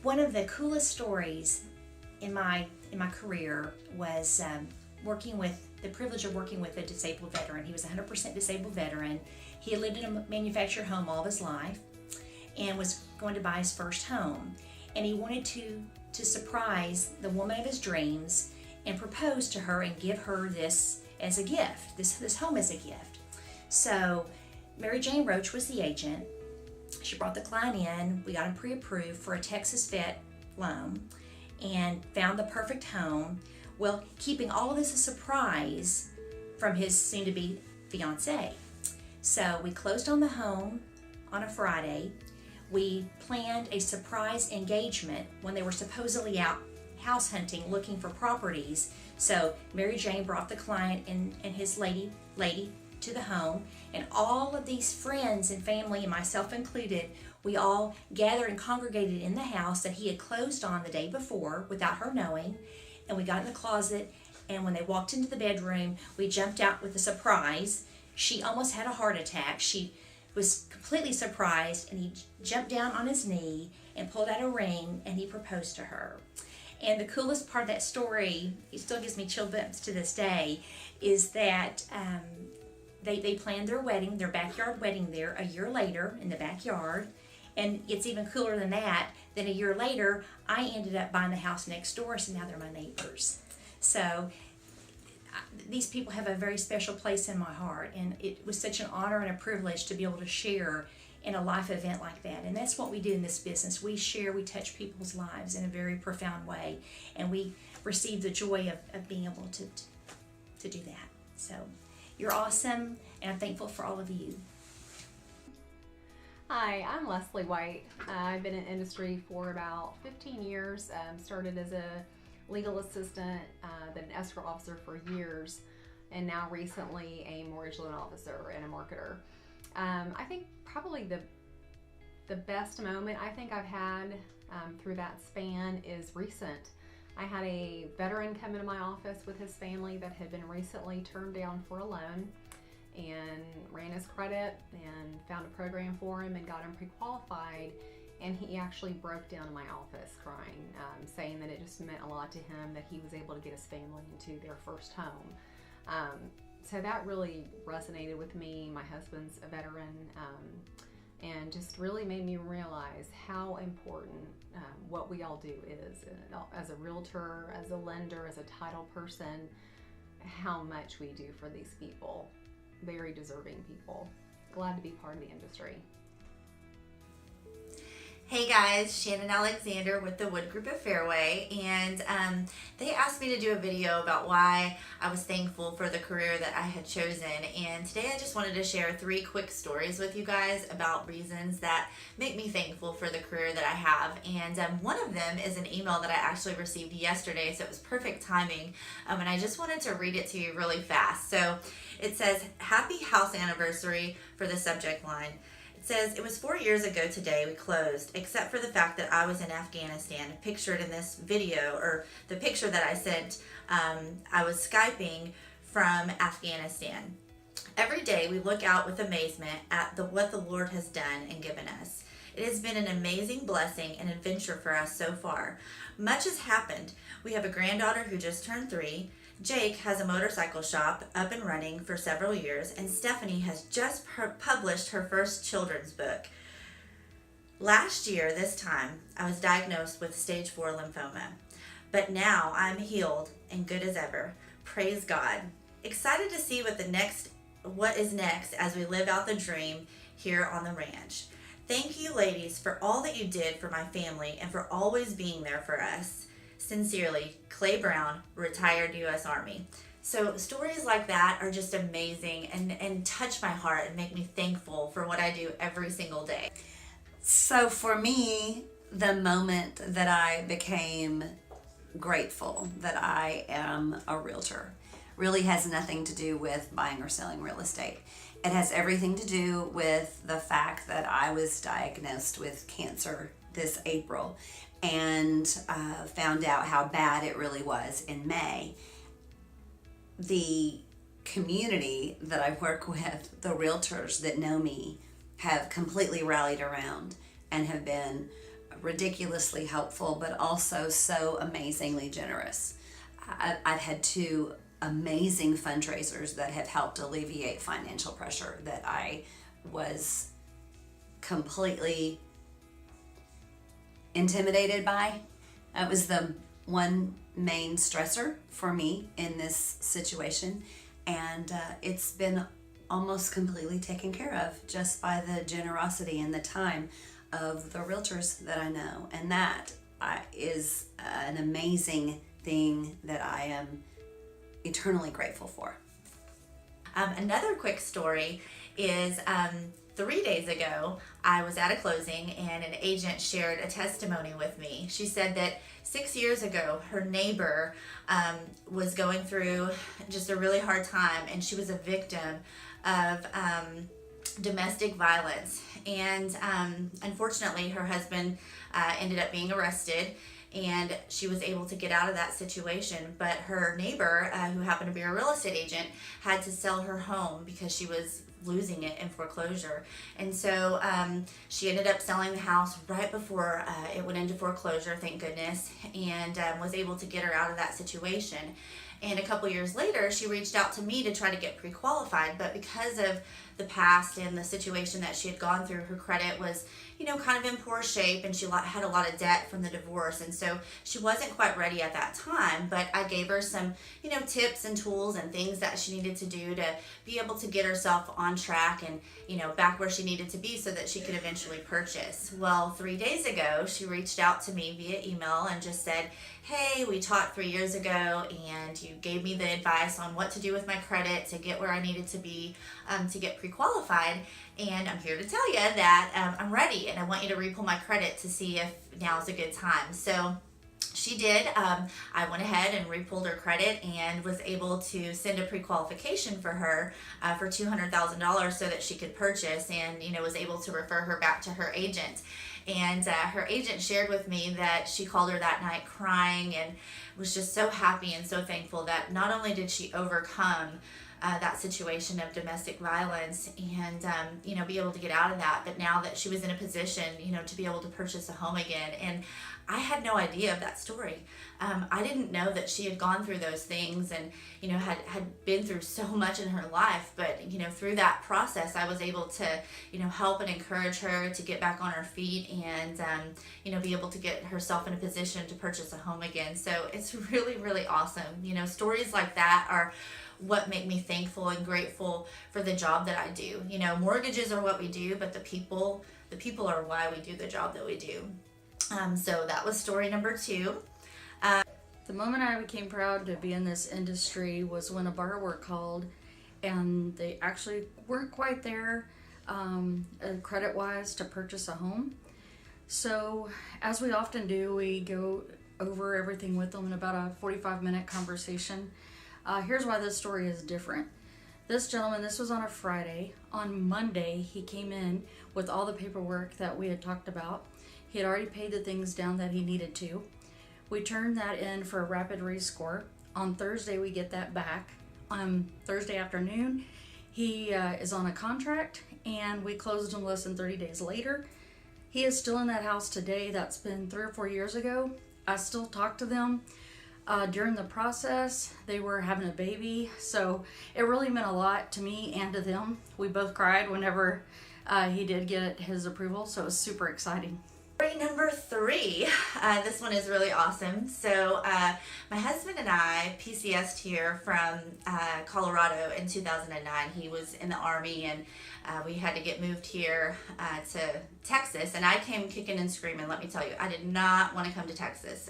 One of the coolest stories in my career was working with the privilege of working with a disabled veteran. He was a 100% disabled veteran. He had lived in a manufactured home all of his life and was going to buy his first home. And he wanted to surprise the woman of his dreams and propose to her and give her this as a gift, this home as a gift. So Mary Jane Roach was the agent. She brought the client in. We got him pre-approved for a Texas vet loan and found the perfect home. Well, keeping all of this a surprise from his soon-to-be fiancée. So we closed on the home on a Friday. We planned a surprise engagement when they were supposedly out house hunting looking for properties. So Mary Jane brought the client and his lady to the home, and all of these friends and family, and myself included, we all gathered and congregated in the house that he had closed on the day before without her knowing. And we got in the closet, and when they walked into the bedroom, we jumped out with a surprise. She almost had a heart attack. She was completely surprised, and he jumped down on his knee and pulled out a ring, and he proposed to her. And the coolest part of that story, it still gives me chill bumps to this day, is that they planned their wedding, their backyard wedding there a year later in the backyard. And it's even cooler than that. Then a year later, I ended up buying the house next door, so now they're my neighbors. So these people have a very special place in my heart, and it was such an honor and a privilege to be able to share in a life event like that. And that's what we do in this business. We share, we touch people's lives in a very profound way, and we receive the joy of being able to do that. So you're awesome, and I'm thankful for all of you. Hi, I'm Leslie White. I've been in industry for about 15 years. Started as a legal assistant, then an escrow officer for years, and now recently a mortgage loan officer and a marketer. I think probably the best moment I think I've had through that span is recent. I had a veteran come into my office with his family that had been recently turned down for a loan, and ran his credit and found a program for him and got him pre-qualified. And he actually broke down in my office crying, saying that it just meant a lot to him that he was able to get his family into their first home. So that really resonated with me. My husband's a veteran, and just really made me realize how important what we all do is. As a realtor, as a lender, as a title person, how much we do for these people. Very deserving people. Glad to be part of the industry. Hey guys, Shannon Alexander with the Wood Group at Fairway, and they asked me to do a video about why I was thankful for the career that I had chosen. And today I just wanted to share 3 quick stories with you guys about reasons that make me thankful for the career that I have. And one of them is an email that I actually received yesterday, so it was perfect timing. And I just wanted to read it to you really fast. So it says, "Happy house anniversary" for the subject line. It says, "It was 4 years ago today we closed, except for the fact that I was in Afghanistan." Pictured in this video, or the picture that I sent, I was Skyping from Afghanistan. Every day we look out with amazement at what the Lord has done and given us. It has been an amazing blessing and adventure for us so far. Much has happened. We have a granddaughter who just turned 3. Jake has a motorcycle shop up and running for several years, and Stephanie has just published her first children's book. Last year, this time, I was diagnosed with stage 4 lymphoma, but now I'm healed and good as ever. Praise God. Excited to see what is next as we live out the dream here on the ranch. Thank you, ladies, for all that you did for my family and for always being there for us. Sincerely, Clay Brown, retired U.S. Army. So stories like that are just amazing and touch my heart and make me thankful for what I do every single day. So for me, the moment that I became grateful that I am a realtor really has nothing to do with buying or selling real estate. It has everything to do with the fact that I was diagnosed with cancer this April and found out how bad it really was in May. The community that I work with, the realtors that know me, have completely rallied around and have been ridiculously helpful, but also so amazingly generous. I've had two amazing fundraisers that have helped alleviate financial pressure that I was completely intimidated by. That was the one main stressor for me in this situation, and it's been almost completely taken care of just by the generosity and the time of the realtors that I know, and that is an amazing thing that I am eternally grateful for. Another quick story is 3 days ago, I was at a closing and an agent shared a testimony with me. She said that 6 years ago, her neighbor was going through just a really hard time, and she was a victim of domestic violence. And unfortunately, her husband ended up being arrested, and she was able to get out of that situation. But her neighbor, who happened to be a real estate agent, had to sell her home because she was losing it in foreclosure. And so she ended up selling the house right before it went into foreclosure, thank goodness, and was able to get her out of that situation. And a couple years later, she reached out to me to try to get pre-qualified, but because of the past and the situation that she had gone through, her credit was, kind of in poor shape, and she had a lot of debt from the divorce, and so she wasn't quite ready at that time. But I gave her some, tips and tools and things that she needed to do to be able to get herself on track and, back where she needed to be so that she could eventually purchase. Well, 3 days ago, she reached out to me via email and just said, hey, we talked 3 years ago, and you gave me the advice on what to do with my credit to get where I needed to be to get pre-qualified, and I'm here to tell you that I'm ready, and I want you to re-pull my credit to see if now's a good time. So she did. I went ahead and re-pulled her credit and was able to send a pre-qualification for her for $200,000 so that she could purchase, and was able to refer her back to her agent. And her agent shared with me that she called her that night crying and was just so happy and so thankful that not only did she overcome that situation of domestic violence and be able to get out of that, but now that she was in a position to be able to purchase a home again. And I had no idea of that story. I didn't know that she had gone through those things and had been through so much in her life. But through that process, I was able to help and encourage her to get back on her feet and be able to get herself in a position to purchase a home again. So it's really, really awesome. Stories like that are what make me thankful and grateful for the job that I do. Mortgages are what we do, but the people are why we do the job that we do. So that was story number 2. The moment I became proud to be in this industry was when a borrower called, and they actually weren't quite there credit-wise to purchase a home. So as we often do, we go over everything with them in about a 45-minute conversation. Here's why this story is different. This gentleman, this was on a Friday. On Monday, he came in with all the paperwork that we had talked about. He had already paid the things down that he needed to. We turned that in for a rapid rescore. On Thursday, we get that back. On Thursday afternoon, he is on a contract, and we closed him less than 30 days later. He is still in that house today. That's been 3 or 4 years ago. I still talk to them. During the process, they were having a baby, so it really meant a lot to me and to them. We both cried whenever he did get his approval, so it was super exciting. Story number 3. This one is really awesome. So my husband and I PCS'd here from Colorado in 2009. He was in the Army, and we had to get moved here to Texas, and I came kicking and screaming. Let me tell you, I did not want to come to Texas.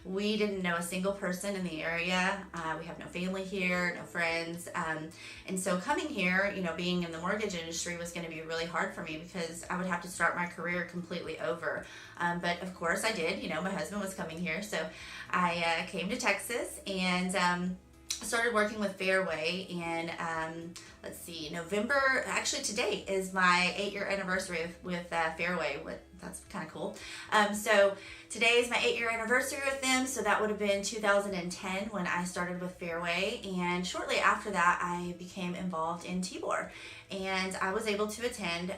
We didn't know a single person in the area. We have no family here, no friends. And so coming here, being in the mortgage industry was going to be really hard for me because I would have to start my career completely over. But of course I did. My husband was coming here. So I came to Texas and started working with Fairway in, November. Actually, today is my 8-year anniversary with Fairway. That's kind of cool. So today is my 8-year anniversary with them. So that would have been 2010 when I started with Fairway. And shortly after that, I became involved in Tibor. And I was able to attend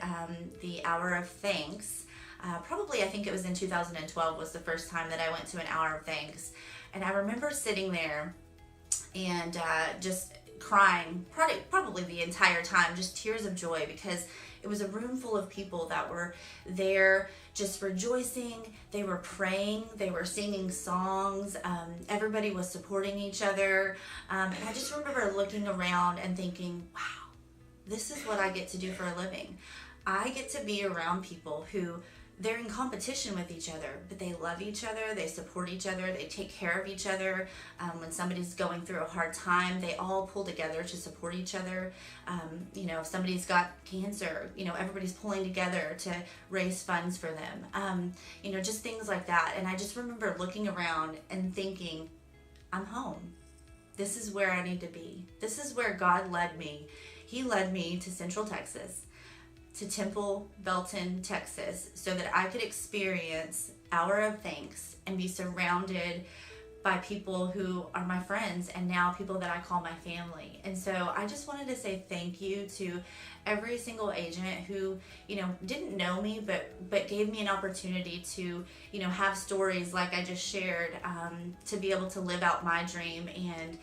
the Hour of Thanks probably I think it was in 2012 was the first time that I went to an hour of thanks. And I remember sitting there and just crying probably the entire time, just tears of joy, because it was a room full of people that were there just rejoicing. They were praying, they were singing songs, everybody was supporting each other. And I just remember looking around and thinking, wow, this is what I get to do for a living. I get to be around people who they're in competition with each other, but they love each other, they support each other, they take care of each other. When somebody's going through a hard time, they all pull together to support each other. If somebody's got cancer, everybody's pulling together to raise funds for them. Just things like that. And I just remember looking around and thinking, I'm home. This is where I need to be. This is where God led me. He led me to Central Texas, to Temple, Belton, Texas, so that I could experience Hour of Thanks and be surrounded by people who are my friends and now people that I call my family. And so I just wanted to say thank you to every single agent who, didn't know me, but gave me an opportunity to, have stories like I just shared, to be able to live out my dream and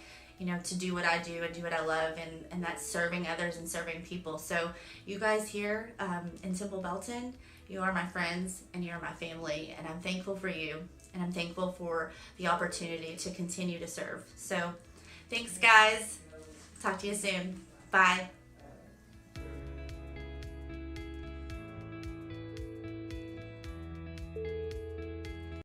to do what I do and do what I love, and that's serving others and serving people. So you guys here in Temple Belton, you are my friends and you are my family, and I'm thankful for you, and I'm thankful for the opportunity to continue to serve. So thanks, guys. Talk to you soon. Bye.